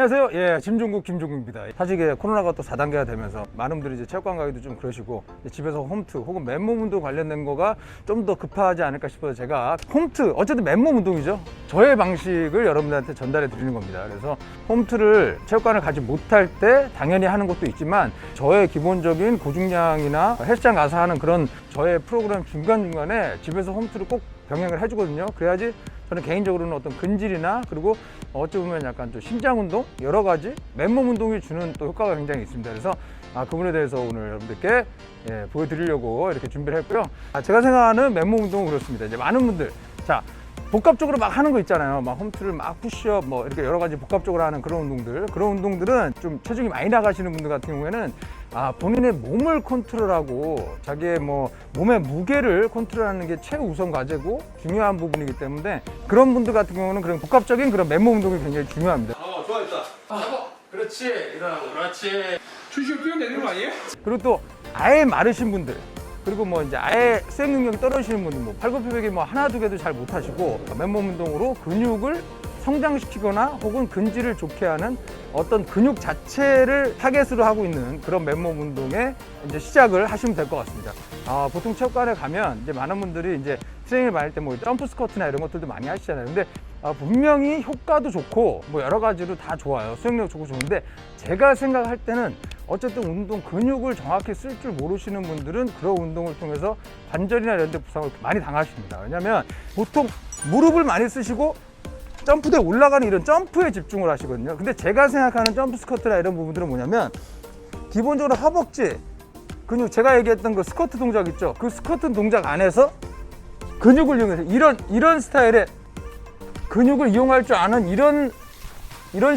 안녕하세요. 예, 김종국입니다. 사실 이게 코로나가 또 4단계가 되면서 많은 분들이 이제 체육관 가기도 좀 그러시고 집에서 홈트 혹은 맨몸 운동 관련된 거가 좀 더 급하지 않을까 싶어서 제가 홈트, 어쨌든 맨몸 운동이죠. 저의 방식을 여러분들한테 전달해 드리는 겁니다. 그래서 홈트를 체육관을 가지 못할 때 당연히 하는 것도 있지만 저의 기본적인 고중량이나 헬스장 가서 하는 그런 저의 프로그램 중간중간에 집에서 홈트를 꼭 병행을 해주거든요. 그래야지 저는 개인적으로는 어떤 근질이나 그리고 어찌 보면 약간 좀 심장 운동 여러 가지 맨몸 운동이 주는 또 효과가 굉장히 있습니다. 그래서 그 부분에 대해서 오늘 여러분들께 보여드리려고 이렇게 준비를 했고요. 제가 생각하는 맨몸 운동은 그렇습니다. 이제 많은 분들 복합적으로 막 하는 거 있잖아요. 막 홈트를 막 푸시업 뭐 이렇게 여러 가지 복합적으로 하는 그런 운동들은 좀 체중이 많이 나가시는 분들 같은 경우에는 본인의 몸을 컨트롤하고 자기의 몸의 무게를 컨트롤하는 게 최우선 과제고 중요한 부분이기 때문에 그런 분들 같은 경우는 그런 복합적인 그런 맨몸 운동이 굉장히 중요합니다. 좋아했다. 그렇지. 그렇지. 추시고 뛰어내리는 거 아니에요? 그리고 또 아예 마르신 분들, 그리고 이제 아예 수행 능력이 떨어지시는 분들, 팔굽혀펴기 하나 두 개도 잘 못하시고 맨몸 운동으로 근육을 성장시키거나 혹은 근질을 좋게 하는 어떤 근육 자체를 타겟으로 하고 있는 그런 맨몸 운동에 이제 시작을 하시면 될 것 같습니다. 보통 체육관에 가면 이제 많은 분들이 이제 트레이닝을 많이 할 때 점프 스쿼트나 이런 것들도 많이 하시잖아요. 근데 분명히 효과도 좋고 여러 가지로 다 좋아요. 수행력 좋고 좋은데 제가 생각할 때는 어쨌든 운동 근육을 정확히 쓸 줄 모르시는 분들은 그런 운동을 통해서 관절이나 이런 데 부상을 많이 당하십니다. 왜냐하면 보통 무릎을 많이 쓰시고 점프대에 올라가는 이런 점프에 집중을 하시거든요. 근데 제가 생각하는 점프 스쿼트나 이런 부분들은 뭐냐면 기본적으로 허벅지 근육, 제가 얘기했던 그 스쿼트 동작 있죠. 그 스쿼트 동작 안에서 근육을 이용해서 이런 스타일의 근육을 이용할 줄 아는 이런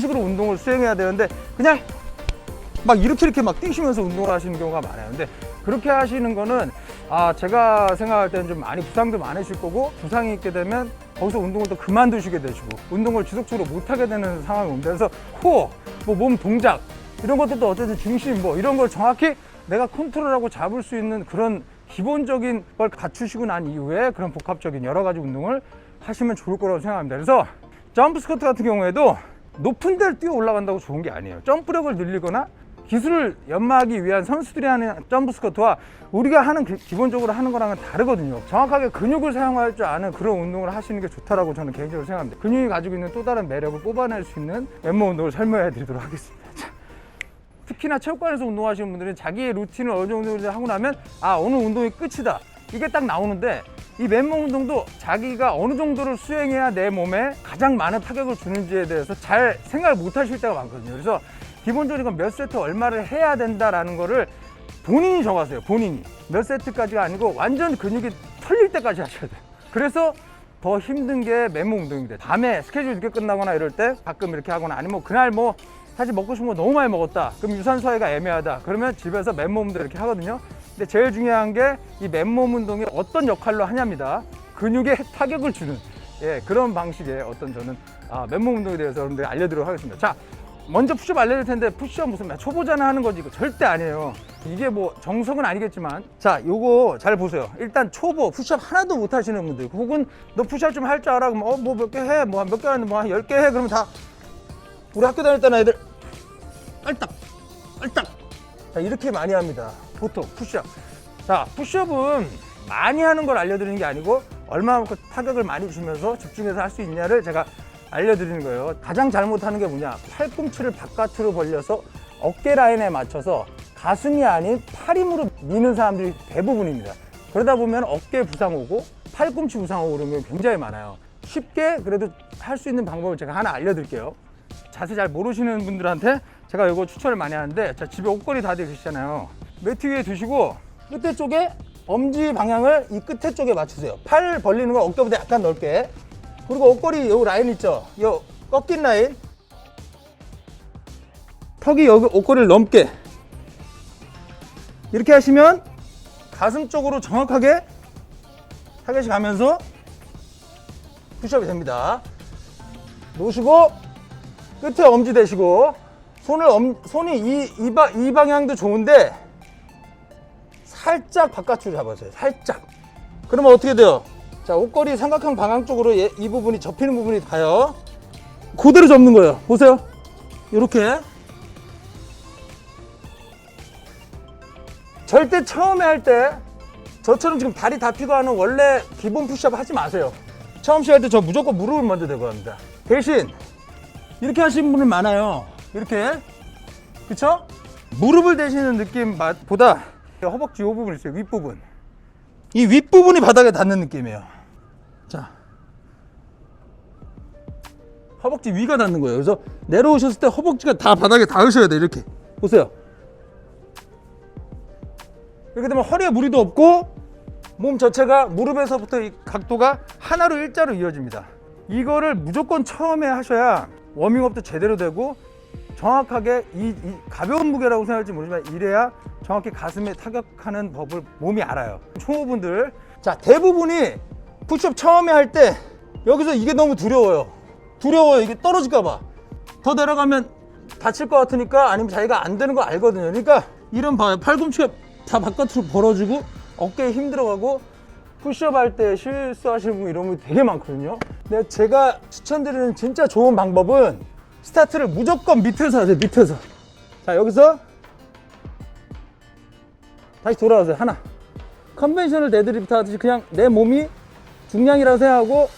식으로 운동을 수행해야 되는데 그냥 막 이렇게 막 뛰시면서 운동을 하시는 경우가 많아요. 근데 그렇게 하시는 거는 제가 생각할 때는 좀 많이 부상도 많으실 거고, 부상이 있게 되면 거기서 운동을 또 그만두시게 되시고 운동을 지속적으로 못하게 되는 상황이 옵니다. 그래서 코어, 몸 동작 이런 것들도 어쨌든 중심 이런 걸 정확히 내가 컨트롤하고 잡을 수 있는 그런 기본적인 걸 갖추시고 난 이후에 그런 복합적인 여러 가지 운동을 하시면 좋을 거라고 생각합니다. 그래서 점프 스쿼트 같은 경우에도 높은 데를 뛰어 올라간다고 좋은 게 아니에요. 점프력을 늘리거나 기술을 연마하기 위한 선수들이 하는 점프 스쿼트와 우리가 하는 기본적으로 하는 거랑은 다르거든요. 정확하게 근육을 사용할 줄 아는 그런 운동을 하시는 게 좋다라고 저는 개인적으로 생각합니다. 근육이 가지고 있는 또 다른 매력을 뽑아낼 수 있는 맨몸 운동을 설명해 드리도록 하겠습니다. 특히나 체육관에서 운동하시는 분들은 자기의 루틴을 어느 정도 하고 나면 오늘 운동이 끝이다, 이게 딱 나오는데 이 맨몸 운동도 자기가 어느 정도를 수행해야 내 몸에 가장 많은 타격을 주는지에 대해서 잘 생각을 못 하실 때가 많거든요. 그래서 기본적으로 몇 세트 얼마를 해야 된다라는 거를 본인이 정하세요. 본인이 몇 세트까지가 아니고 완전 근육이 털릴 때까지 하셔야 돼요. 그래서 더 힘든 게 맨몸 운동입니다. 밤에 스케줄 늦게 끝나거나 이럴 때 가끔 이렇게 하거나 아니면 그날 사실 먹고 싶은 거 너무 많이 먹었다, 그럼 유산소 하기가 애매하다, 그러면 집에서 맨몸 운동 이렇게 하거든요. 근데 제일 중요한 게 이 맨몸 운동이 어떤 역할로 하냐입니다. 근육에 타격을 주는 그런 방식의 어떤 저는 맨몸 운동에 대해서 여러분들에게 알려드리도록 하겠습니다. 자, 먼저 푸시업 알려드릴 텐데 푸시업 무슨 초보자나 하는 거지 이거 절대 아니에요. 이게 정석은 아니겠지만 자, 요거 잘 보세요. 일단 초보 푸시업 하나도 못 하시는 분들, 혹은 너 푸시업 좀 할 줄 알아, 그럼 몇 개 해, 몇 개 하는데 한 10개 해, 그러면 다 우리 학교 다닐 때는 애들 빨딱 자, 이렇게 많이 합니다. 보통 푸시업. 자, 푸시업은 많이 하는 걸 알려드리는 게 아니고 얼마만큼 타격을 많이 주면서 집중해서 할 수 있냐를 제가 알려드리는 거예요. 가장 잘못하는 게 뭐냐, 팔꿈치를 바깥으로 벌려서 어깨 라인에 맞춰서 가슴이 아닌 팔 힘으로 미는 사람들이 대부분입니다. 그러다 보면 어깨 부상 오고 팔꿈치 부상 오고 그러면 굉장히 많아요. 쉽게 그래도 할 수 있는 방법을 제가 하나 알려드릴게요. 자세히 잘 모르시는 분들한테 제가 이거 추천을 많이 하는데, 자, 집에 옷걸이 다들 계시잖아요. 매트 위에 두시고 끝에 쪽에 엄지 방향을 이 끝에 쪽에 맞추세요. 팔 벌리는 건 어깨보다 약간 넓게. 그리고 옷걸이 요 라인 있죠, 요 꺾인 라인, 턱이 여기 옷걸이를 넘게 이렇게 하시면 가슴 쪽으로 정확하게 타겟이 가면서 푸시업이 됩니다. 놓으시고 끝에 엄지 대시고 손이 이 방향도 좋은데 살짝 바깥으로 잡아주세요. 살짝. 그러면 어떻게 돼요? 자, 옷걸이 삼각형 방향 쪽으로 이 부분이 접히는 부분이 닿아요. 그대로 접는 거예요. 보세요. 이렇게. 절대 처음에 할 때 저처럼 지금 다리 다 피고 하는 원래 기본 푸시업 하지 마세요. 처음 시작할 때 저 무조건 무릎을 먼저 대고 합니다. 대신 이렇게 하시는 분들 많아요. 이렇게. 그쵸? 무릎을 대시는 느낌보다 허벅지 이 부분 있어요. 윗부분. 이 윗부분이 바닥에 닿는 느낌이에요. 자, 허벅지 위가 닿는 거예요. 그래서 내려오셨을 때 허벅지가 다 바닥에 닿으셔야 돼요. 이렇게 보세요. 이렇게 되면 허리에 무리도 없고 몸 전체가 무릎에서부터 이 각도가 하나로 일자로 이어집니다. 이거를 무조건 처음에 하셔야 워밍업도 제대로 되고 정확하게 이 가벼운 무게라고 생각할지 모르지만 이래야 정확히 가슴에 타격하는 법을 몸이 알아요. 초보분들, 자, 대부분이 푸시업 처음에 할 때 여기서 이게 너무 두려워요. 이게 떨어질까봐. 더 내려가면 다칠 것 같으니까, 아니면 자기가 안 되는 거 알거든요. 그러니까 이런 팔꿈치가 다 바깥으로 벌어지고 어깨에 힘 들어가고 푸시업 할 때 실수하시는 분 이런 분 되게 많거든요. 근데 제가 추천드리는 진짜 좋은 방법은 스타트를 무조건 밑에서 하세요. 밑에서. 자, 여기서 다시 돌아오세요. 하나. 컨벤셔널 데드리프트 하듯이 그냥 내 몸이 중량이라고 생각하고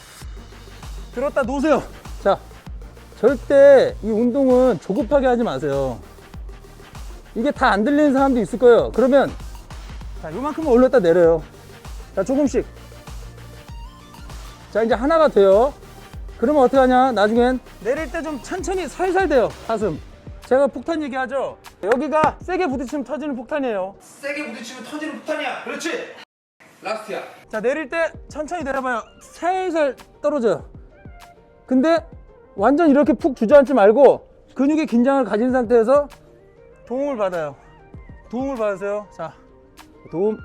들었다 놓으세요. 자, 절대 이 운동은 조급하게 하지 마세요. 이게 다 안 들리는 사람도 있을 거예요. 그러면 자, 요만큼은 올렸다 내려요. 자, 조금씩. 자, 이제 하나가 돼요. 그러면 어떻게 하냐? 나중엔 내릴 때 좀 천천히 살살 돼요. 가슴. 제가 폭탄 얘기하죠. 여기가 세게 부딪히면 터지는 폭탄이에요. 세게 부딪히면 터지는 폭탄이야. 그렇지. 라스트야. 자, 내릴 때 천천히 내려봐요. 살살 떨어져요. 근데 완전 이렇게 푹 주저앉지 말고 근육의 긴장을 가진 상태에서 도움을 받아요. 도움을 받으세요. 자, 도움,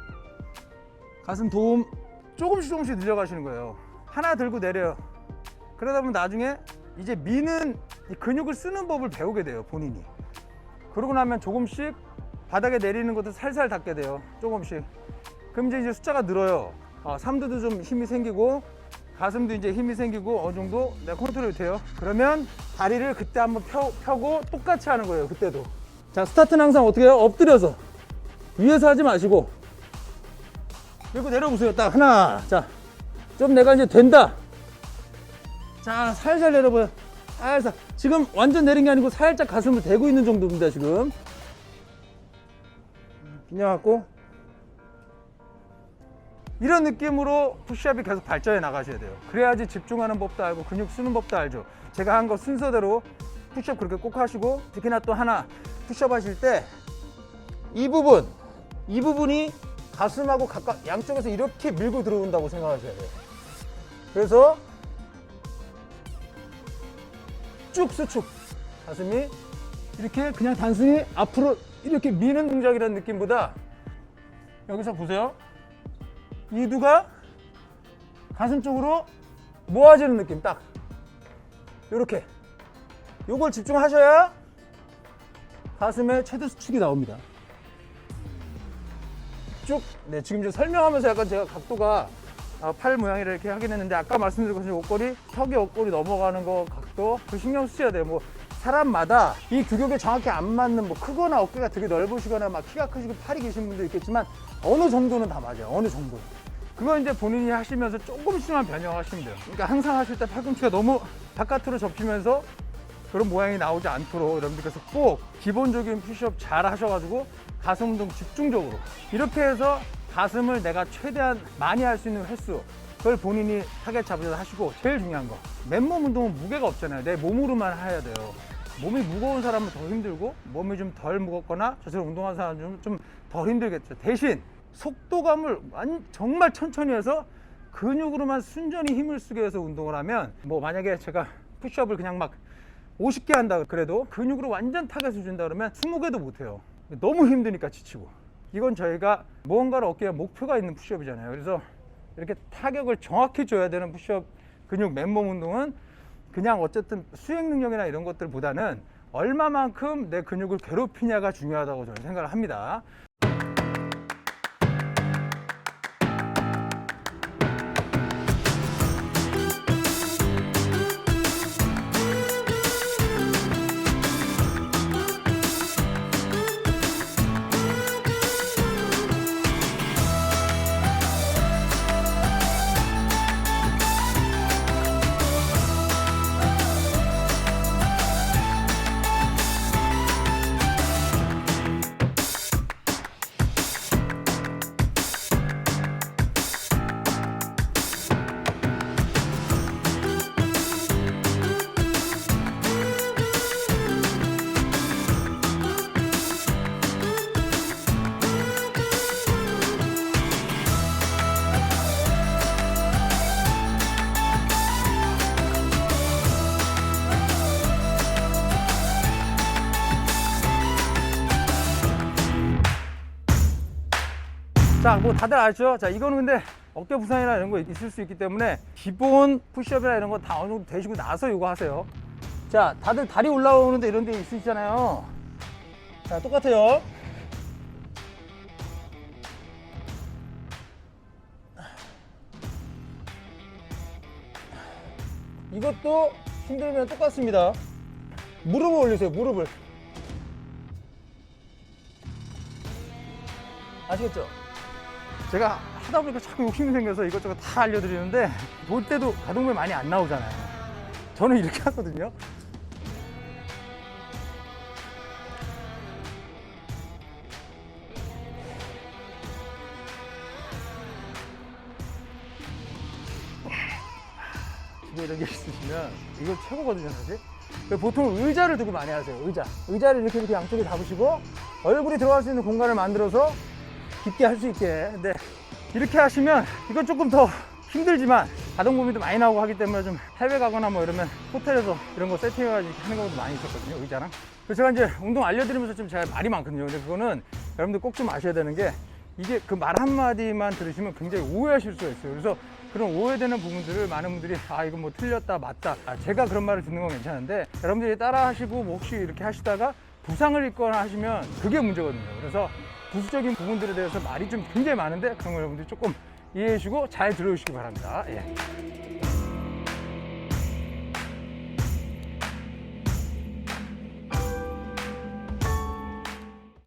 가슴 도움, 조금씩 늘려가시는 거예요. 하나 들고 내려요. 그러다 보면 나중에 이제 미는 이 근육을 쓰는 법을 배우게 돼요, 본인이. 그러고 나면 조금씩 바닥에 내리는 것도 살살 닿게 돼요. 조금씩. 그럼 이제 숫자가 늘어요. 삼두도 좀 힘이 생기고 가슴도 이제 힘이 생기고 어느 정도 내가 컨트롤이 돼요. 그러면 다리를 그때 한번 펴고 똑같이 하는 거예요, 그때도. 자, 스타트는 항상 어떻게 해요? 엎드려서. 위에서 하지 마시고. 그리고 내려보세요. 딱 하나. 자, 좀 내가 이제 된다. 자, 살살 내려봐요. 살살. 지금 완전 내린 게 아니고 살짝 가슴을 대고 있는 정도입니다, 지금. 긴장하고. 이런 느낌으로 푸시업이 계속 발전해 나가셔야 돼요. 그래야지 집중하는 법도 알고 근육 쓰는 법도 알죠. 제가 한 거 순서대로 푸시업 그렇게 꼭 하시고, 특히나 또 하나 푸시업 하실 때 이 부분이 가슴하고 양쪽에서 이렇게 밀고 들어온다고 생각하셔야 돼요. 그래서 쭉 수축, 가슴이 이렇게 그냥 단순히 앞으로 이렇게 미는 동작이라는 느낌보다 여기서 보세요. 이두가 가슴 쪽으로 모아지는 느낌, 딱 이렇게. 요걸 집중하셔야 가슴의 최대 수축이 나옵니다. 쭉. 네, 지금 이제 설명하면서 약간 제가 각도가 팔 모양이라 이렇게 하긴 했는데, 아까 말씀드린 것처럼 옷걸이, 턱에 옷걸이 넘어가는 거 각도 그 신경 쓰셔야 돼요. 뭐 사람마다 이 규격에 정확히 안 맞는, 뭐 크거나 어깨가 되게 넓으시거나 막 키가 크시고 팔이 기신 분도 있겠지만 어느 정도는 다 맞아요. 어느 정도. 그거 이제 본인이 하시면서 조금씩만 변형하시면 돼요. 그러니까 항상 하실 때 팔꿈치가 너무 바깥으로 접히면서 그런 모양이 나오지 않도록 여러분들께서 꼭 기본적인 푸시업 잘 하셔가지고 가슴 운동 집중적으로 이렇게 해서 가슴을 내가 최대한 많이 할 수 있는 횟수, 그걸 본인이 타겟 잡으셔서 하시고, 제일 중요한 거, 맨몸 운동은 무게가 없잖아요. 내 몸으로만 해야 돼요. 몸이 무거운 사람은 더 힘들고 몸이 좀 덜 무겁거나 저처럼 운동하는 사람은 좀 덜 힘들겠죠. 대신 속도감을 정말 천천히 해서 근육으로만 순전히 힘을 쓰게 해서 운동을 하면, 뭐 만약에 제가 푸시업을 그냥 막 50개 한다 그래도 근육으로 완전 타겟을 준다 그러면 20개도 못해요. 너무 힘드니까 지치고. 이건 저희가 무언가를 얻기 위한 목표가 있는 푸시업이잖아요. 그래서 이렇게 타격을 정확히 줘야 되는 푸시업 근육 맨몸 운동은 그냥 어쨌든 수행 능력이나 이런 것들보다는 얼마만큼 내 근육을 괴롭히냐가 중요하다고 저는 생각을 합니다. 자, 뭐 다들 아시죠? 자, 이거는 근데 어깨 부상이나 이런 거 있을 수 있기 때문에 기본 푸시업이나 이런 거 다 어느 정도 되시고 나서 이거 하세요. 자, 다들 다리 올라오는데 이런 데 있으시잖아요. 자, 똑같아요. 이것도 힘들면 똑같습니다. 무릎을 올리세요, 무릎을. 아시겠죠? 제가 하다 보니까 자꾸 욕심이 생겨서 이것저것 다 알려드리는데 볼 때도 가동범위 많이 안 나오잖아요. 저는 이렇게 하거든요. 집에 이런 게 있으시면 이거 최고거든요, 사실. 보통 의자를 두고 많이 하세요. 의자를 이렇게 양쪽에 잡으시고 얼굴이 들어갈 수 있는 공간을 만들어서 깊게 할 수 있게. 근데 이렇게 하시면 이건 조금 더 힘들지만 가동 범위도 많이 나오고 하기 때문에 좀 해외 가거나 뭐 이러면 호텔에서 이런 거 세팅해가지고 하는 경우도 많이 있었거든요, 의자랑. 그래서 제가 이제 운동 알려드리면서 좀 제가 말이 많거든요. 근데 그거는 여러분들 꼭 좀 아셔야 되는 게 이게 그 말 한마디만 들으시면 굉장히 오해하실 수가 있어요. 그래서 그런 오해되는 부분들을 많은 분들이 아 이거 뭐 틀렸다 맞다, 제가 그런 말을 듣는 건 괜찮은데 여러분들이 따라 하시고 뭐 혹시 이렇게 하시다가 부상을 입거나 하시면 그게 문제거든요. 그래서 부수적인 부분들에 대해서 말이 좀 굉장히 많은데 그런 거 여러분들이 조금 이해해 주시고 잘 들어주시기 바랍니다. 예.